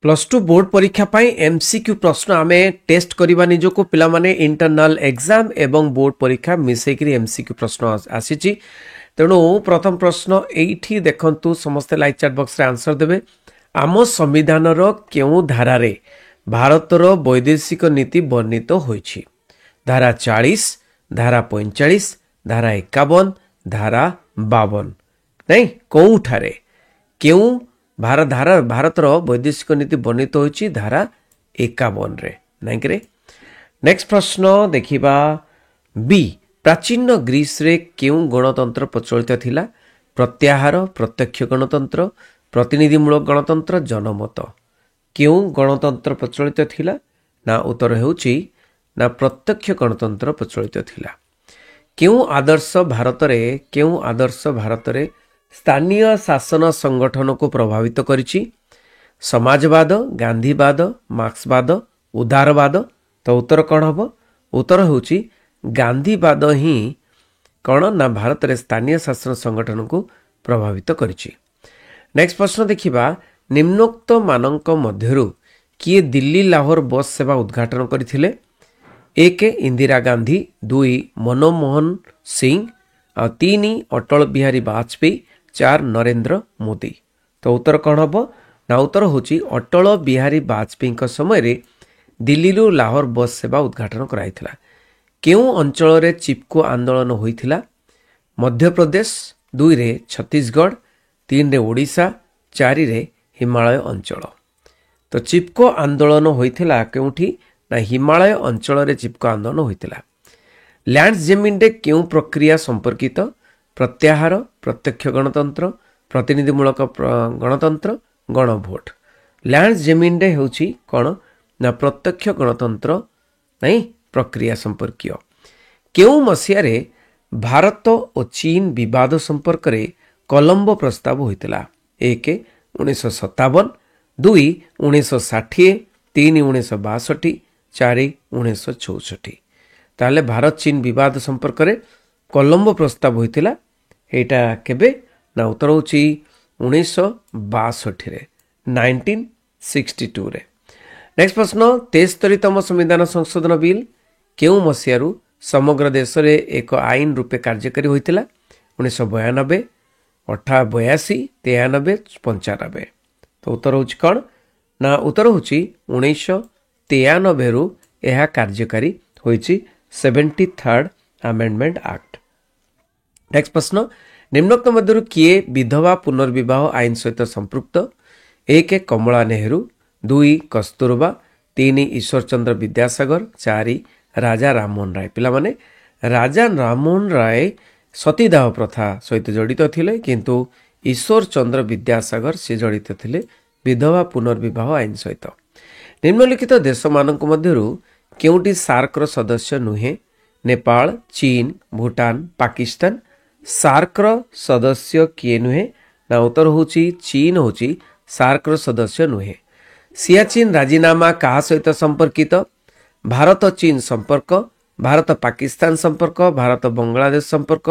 Plus two board परीक्षा पाई MCQ प्रश्न आमे टेस्ट करबा निजको पिला माने इंटरनल एग्जाम एवं बोर्ड परीक्षा मिसै करी एमसीक्यू प्रश्न आसीची तेणु प्रथम प्रश्न एठी देखंतु समस्त लाइव चैट बॉक्स रे आंसर देबे आम संविधान रो केउ धारा रे भारतर वैदेशिक नीति वर्णित होईछि धारा 40 धारा 45 धारा 51 धारा 52 नहीं कोउठारे केउ भारतर वैदेशिक नीति वर्णित होईछि धारा 51 रे नहीं रे। नेक्स्ट प्रश्न देखिबा बी प्राचीन ग्रीस रे केउ गणतंत्र प्रचलित थिला प्रत्याहार प्रत्यक्ष गणतंत्र प्रतिनिधिमूलक गणतंत्र जनमत केउ गणतंत्र प्रचलित थिला ना उत्तर हेउछि ना प्रत्यक्ष गणतंत्र प्रचलित थिला। केउ आदर्श भारत रे स्थानीय शासन संगठन को प्रभावित करिछि समाजवाद गांधीवाद मार्क्सवाद उदारवाद तो उत्तर कौन हम उत्तर होउछि गांधीवाद ही कौन ना भारत रे स्थानीय शासन संगठन को प्रभावित करिछि। नेक्स्ट प्रश्न देखिबा निम्नोक्त मानक मध्यरु किए दिल्ली लाहौर बस सेवा उद्घाटन करथिले एक इंदिरा गांधी दुई मनमोहन सिंह और तीन अटल बिहारी वाजपेयी चार नरेंद्र मोदी तो उत्तर कौन हम ना उत्तर होची अटल बिहारी वाजपेयी समय रे दिल्ली रु लाहौर बस सेवा उद्घाटन कराइथिला। केउ अंचल रे चिपको आंदोलन होइथिला मध्य प्रदेश दुई रे छत्तीसगढ़ तीन रे ओडिशा चारि रे हिमालय अंचल तो चिपको आंदोलन होइथिला केउठी ना हिमालय अंचल रे चिपको आंदोलन होइथिला। लैंड्स जमीन रे केउ प्रक्रिया संपर्कित प्रत्याहार प्रत्यक्ष गणतंत्र प्रतिनिधिमूलक गणतंत्र गणभोट लैंड्स जमीन रे हेउछि कोन ना प्रत्यक्ष गणतंत्र नहीं प्रक्रिया संपर्कीय। केउ मसिया रे भारत और चीन विवाद संपर्क रे कोलंबो प्रस्ताव होइतिला एक 1957 दुई 1960 तीन 1962 चार 1964 ताले भारत चीन विवाद संपर्क रे कोलंबो प्रस्ताव होइतिला एटा केबे ना उत्तर होची 1962 रे 1962 रे। नेक्स्ट प्रश्न 73तम संविधान संशोधन बिल केउ मसियारू समग्र देश रे एक आईन रूपे कार्यकारी होइतिला 1992 82 93 95 तो उत्तर होची कौन ना उत्तर होची 1993 रु यह कार्यकारी होइची 73rd अमेंडमेंट एक्ट। नेक्स्ट प्रश्न निम्नोक्त मध्यरु किए विधवा पुनर्विवाह आईन सहित संपृक्त एक कमला नेहरू दुई कस्तूरबा तीन ईश्वर चंद्र विद्यासागर चारि राजा राममोहन राय पिला माने राजा राममोहन राय सतीदाह प्रथा सहित जड़ित थिले किंतु ईश्वर चंद्र विद्यासागर से जड़ित थिले विधवा पुनर्विवाह आईन सहित। निम्नलिखित देश मानक मध्यरु केउटी सार्क रो सदस्य नुहे नेपाल चीन भूटान पाकिस्तान सार्क रो सदस्य किए नुहे ना उत्तर होची चीन होची सार्क रो सदस्य नुहे। सियाचिन राजीनामा कहा सहित संपर्कित भारत चीन संपर्क भारत पाकिस्तान संपर्क भारत बांग्लादेश संपर्क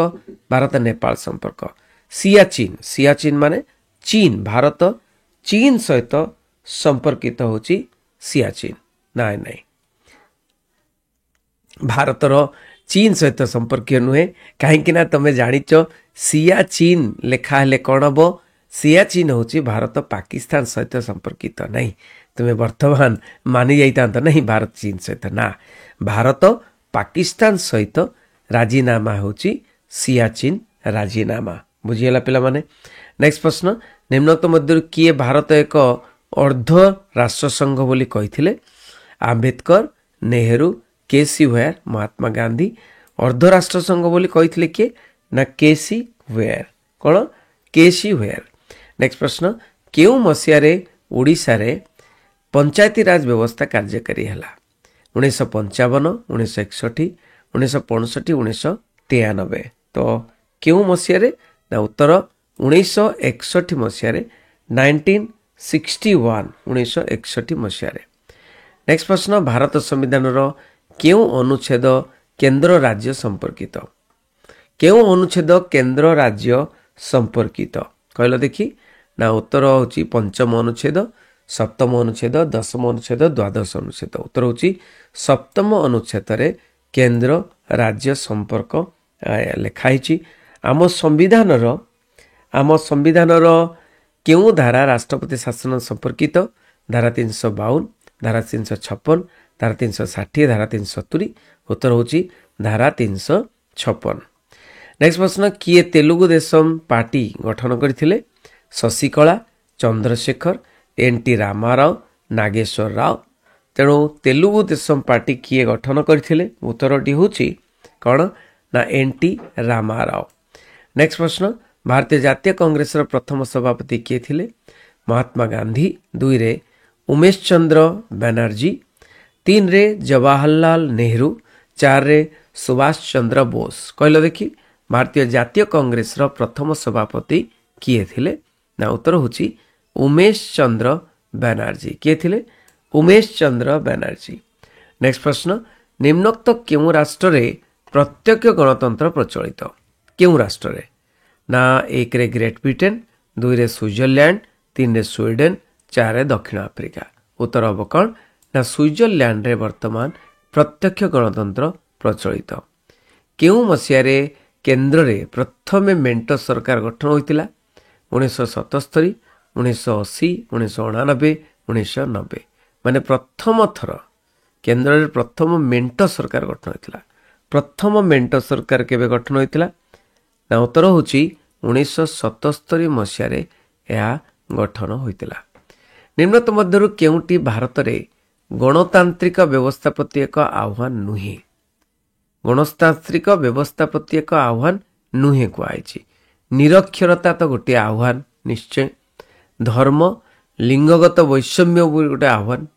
भारत नेपाल संपर्क। सियाचिन माने चीन भारत चीन सहित संपर्कित होची सियाचिन नाय नाय भारतर चीन सहित संपर्क नुहे कहीं ना तमें जानिच सियाचिन लेखा हेले कौन हम सियाचिन होची भारत पाकिस्तान सहित संपर्कित नहीं तुम्हें वर्तमान मानी जाता नहीं भारत चीन सहित ना भारत पाकिस्तान सहित राजीनामा होची सियाचिन राजीनामा बुझीगला पिला माने। नेक्स्ट प्रश्न निम्नोक्त मध्य किए भारत एक अर्ध राष्ट्र संघ बोली कहिथिले आंबेडकर नेहरू केसी वेयर महात्मा गांधी अर्ध राष्ट्र संघ बोली कहिथिले किए ना केसी वेयर कौन केसी वेयर। नेक्स्ट प्रश्न केउ मसिया रे ओडिशा रे पंचायती राज व्यवस्था कार्यकारी हला 1955 1961 1965 1993 तो केउ मसिया रे ना उत्तर 1961 मसिया रे 1961 1961 मसिया रे। नेक्स्ट प्रश्न भारत संविधान रो केउ अनुच्छेद केंद्र राज्य संपर्कित केउ अनुच्छेद केंद्र राज्य संपर्कित कहलो देखी ना उत्तर होची पंचम अनुच्छेद सप्तम अनुच्छेद, दशम अनुच्छेद, द्वादश अनुच्छेद। उत्तर होची सप्तम अनुच्छेद रे केंद्र राज्य संपर्क लिखाई। आम संविधान केउ धारा राष्ट्रपति शासन संपर्कित? धारा 352, धारा 356, धारा 360, धारा 370। उत्तर होची धारा 356। नेक्स्ट प्रश्न, किए तेलुगु देशम पार्टी गठन करथिले? शशिकला, चंद्रशेखर, एन.टी. रामाराव, नागेश्वर राव। तेणु तेलुगु देशम पार्टी किए गठन करथिले? उत्तरटी होची कौन ना एन.टी. रामाराव। नेक्स्ट प्रश्न, भारतीय जातीय कांग्रेस प्रथम सभापति किए थिले? महात्मा गांधी। 2 रे उमेश चंद्र बनर्जी, 3 रे जवाहरलाल नेहरू, 4 रे सुभाष चंद्र बोस। कहलो देखी भारतीय जातीय कांग्रेस प्रथम सभापति किए थिले? ना उत्तर होची उमेश चंद्र बनर्जी। किए थिले? उमेश चंद्र बनर्जी। नेक्स्ट प्रश्न, निम्नोक्त केउ राष्ट्र रे प्रत्यक्ष गणतंत्र प्रचलित? केउ राष्ट्र रे? ना 1 रे ग्रेट ब्रिटेन, 2 रे स्विट्जरलैंड, 3 रे स्वीडन, 4 रे दक्षिण अफ्रीका। उत्तर हम कौन ना स्विट्जरलैंड रे वर्तमान प्रत्यक्ष गणतंत्र प्रचलित। केउ मसीह केन्द्र रे प्रथम मेंट सरकार गठन होइतिला? 1977, 1980, 1989, 1990। माने प्रथम थर केन्द्र रे प्रथम मेंट सरकार गठन होइतिला। प्रथम मेंट सरकार केबे गठन होइतिला? ना उत्तर होची 1977 मसीह रे या गठन होइतिला। निम्नत मध्यरु केउटी भारत रे गणतांत्रिक व्यवस्था प्रति एक आह्वान नुहे? गणतांत्रिक व्यवस्था प्रति एक आह्वान नुहे कुआइछि। निरक्षरता तो गोटे आह्वान निश्चय। धर्म लिंगगत वैषम्य गोटे आह्वान।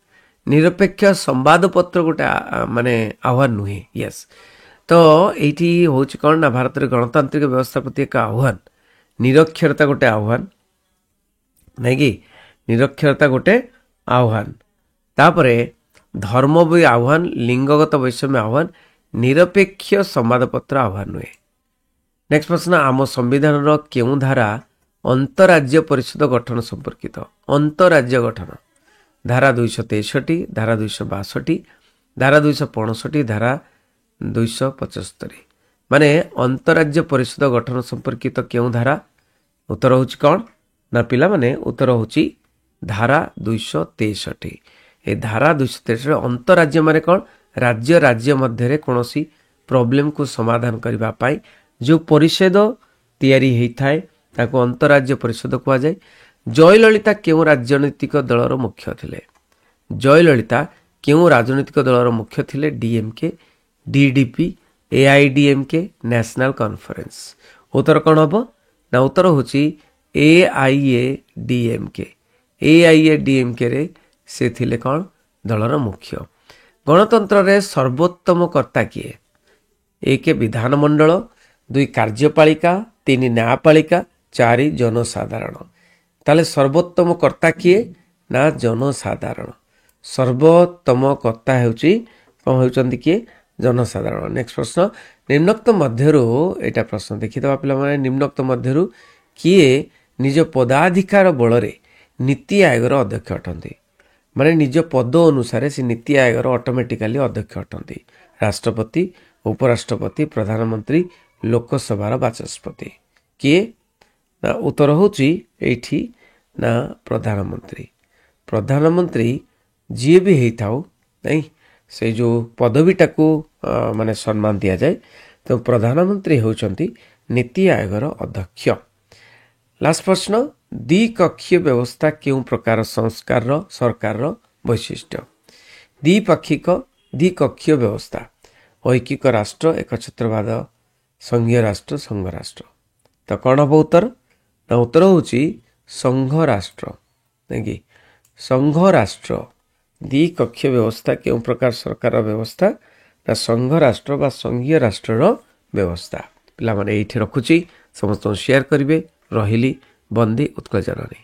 निरपेक्ष संवादपत्र गोटे माने आह्वान नुहे। यस, तो एठी होछि कोन ना भारत रे गणतांत्रिक व्यवस्था प्रति एक आह्वान। निरक्षरता गोटे आह्वान नै कि? निरक्षरता गोटे आह्वान, तापरे धर्म भी आह्वान, लिंगगत वैषम्य आह्वान, निरपेक्ष संवादपत्र आह्वान नुहे। नेक्स्ट प्रश्न, आम संविधान केउ धारा अंतराज्य परिषद गठन संपर्कित? अंतराज्य गठन धारा 263, धारा 262, धारा 265, धारा 275। माने अंतराज्य परिषद गठन संपर्कित केउ धारा? उत्तर होची कौन ना पिला माने उत्तर होची धारा 263। ए धारा 263 अंतराज्य माने कौन? राज्य राज्य मध्य कोनोसी प्रॉब्लम को समाधान करबा पाई जो परिषद तैयारी हेई थाए ताको अंतराज्य परिषद कुआ जाय। जयललिता केउ राजनीतिक दलर मुख्य थिले? जयललिता केउ राजनीतिक दलर मुख्य थिले? डीएमके, डीडीपी, एआईडीएमके, नेशनल कॉन्फ्रेंस। उत्तर कौन हबो ना उत्तर होची एआईएडीएमके। एआईएडीएमके रे से थिले कौन दलर मुख्य। गणतंत्र रे सर्वोत्तम कर्ता किए? 1 विधानमंडल, 2 कार्यपालिका, 3 न्यायपालिका, 4 जनसाधारण। ताले सर्वोत्तम कर्ता किए ना जनसाधारण। सर्वोत्तम कर्ता हेउची कोन हेउचंती किए? जनसाधारण। नेक्स्ट प्रश्न, निम्नोक्त मध्यरु एटा प्रश्न देखिदबा पिला माने निम्नोक्त मध्यरु किए निज पदाधिकार बलरे नीति आयोगर अध्यक्ष अटंती? माने निज पद अनुसार से नीति आयोगर ऑटोमेटिकली अध्यक्ष अटंती? राष्ट्रपति, उपराष्ट्रपति, प्रधानमंत्री, लोकसभा बाचस्पति। किए ना उत्तर होची एठी ना प्रधानमंत्री। प्रधानमंत्री जी भी हेई थाउ नहीं से जो पदवीटा को माने सम्मान दिया जाए तो प्रधानमंत्री होचंती नीति आयोगर अध्यक्ष। लास्ट प्रश्न, द्विकक्षीय व्यवस्था केउ प्रकार संस्कार सरकार वैशिष्ट्य? द्विकक्षीय व्यवस्था ऐकिक राष्ट्र, एकछत्रवाद, संघीय राष्ट्र, संघ राष्ट्र। तो कौन हम उत्तर ना उत्तर होची संघ राष्ट्र। नहीं संघ राष्ट्र द्विकक्षीय व्यवस्था केउ प्रकार सरकार व्यवस्था ना संघ राष्ट्र बा संघीय राष्ट्र व्यवस्था। पिला माने एठी रखुची समस्त शेयर करिवे। रहिली बंदी उत्कल जननी।